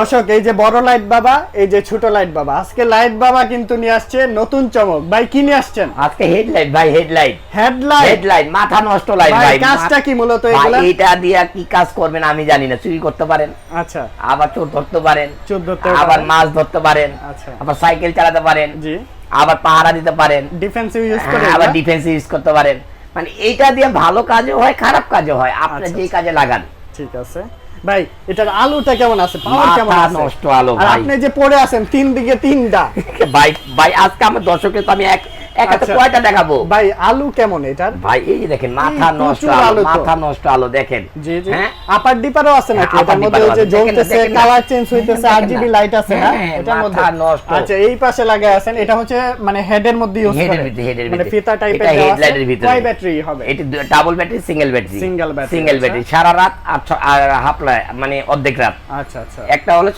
দর্শক, এই যে বড় লাইট বাবা, এই যে ছোট লাইট বাবা, আজকে লাইট বাবা কিন্তু নিয়ে আসছে নতুন চমক। ভাই কি নিয়ে আসছেন? আজকে হেডলাইট ভাই, হেডলাইট হেডলাইট মাথা নষ্ট লাইট ভাই। কাজটা কি মূলত ভাই এগুলা? এটা দিয়া কি কাজ করবেন আমি জানি না। চুরি করতে পারেন, আচ্ছা, আবার চোর ধরতে পারেন, আবার পারেন। মাছ ধরতে পারেন, আচ্ছা, আবার সাইকেল চালাতে পারেন, জি, আবার পাহারা দিতে পারেন, ডিফেন্সিভ ইউজ করে আবার ডিফেন্স ইউজ করতে পারেন। মানে এইটা দিয়ে ভালো কাজও হয়, খারাপ কাজও হয়, আপনি আচ্ছা, যেই কাজে লাগান। ঠিক আছে ভাই। এটার আলুটা কেমন আছে? পাওয়ার কেমন মাথা আছে? নষ্ট আলো আর ভাই। আপনি যে পড়ে আছেন তিন দিকে তিনটা, ভাই ভাই আজকে আমার দর্শকের তো আমি এক হাতে আচ্ছা। কয়টা দেখাবো ভাই আলু কেমন এটার? ভাই? এই যে দেখেন মাথা এই নষ্ট প্রচুর আলো, আলো তো। মাথা নষ্ট আলো দেখেন। জি জি, হ্যাঁ? আপার ডিপারও আছে নাকি? হ্যাঁ, এটার upper মধ্যে dipper ওই যে আছে। দেখেন না, জ্বলতেছে, দেখেন না। কালার চেঞ্জ হইতেছে, দেখেন আরজিবি না। লাইট আছে না হ্যাঁ, এটার মধ্যে? মাথা নষ্ট। আচ্ছা, এই পাশে লাগায় আছেন, এটা হচ্ছে মানে হেডের মধ্যে ইউজ হেডের করে, ভিতরে, হেডের মানে ভিতরে। ফিতা টাইপের এটা দেওয়া আছে। হেডলাইটের ভিতরে। কয় ব্যাটারি হবে? এটা double battery, single battery. Single battery, single আচ্ছা। ব্যাটারি সারা রাত আর হাফ মানে অর্ধেক রাত। আচ্ছা আচ্ছা, একটা হলো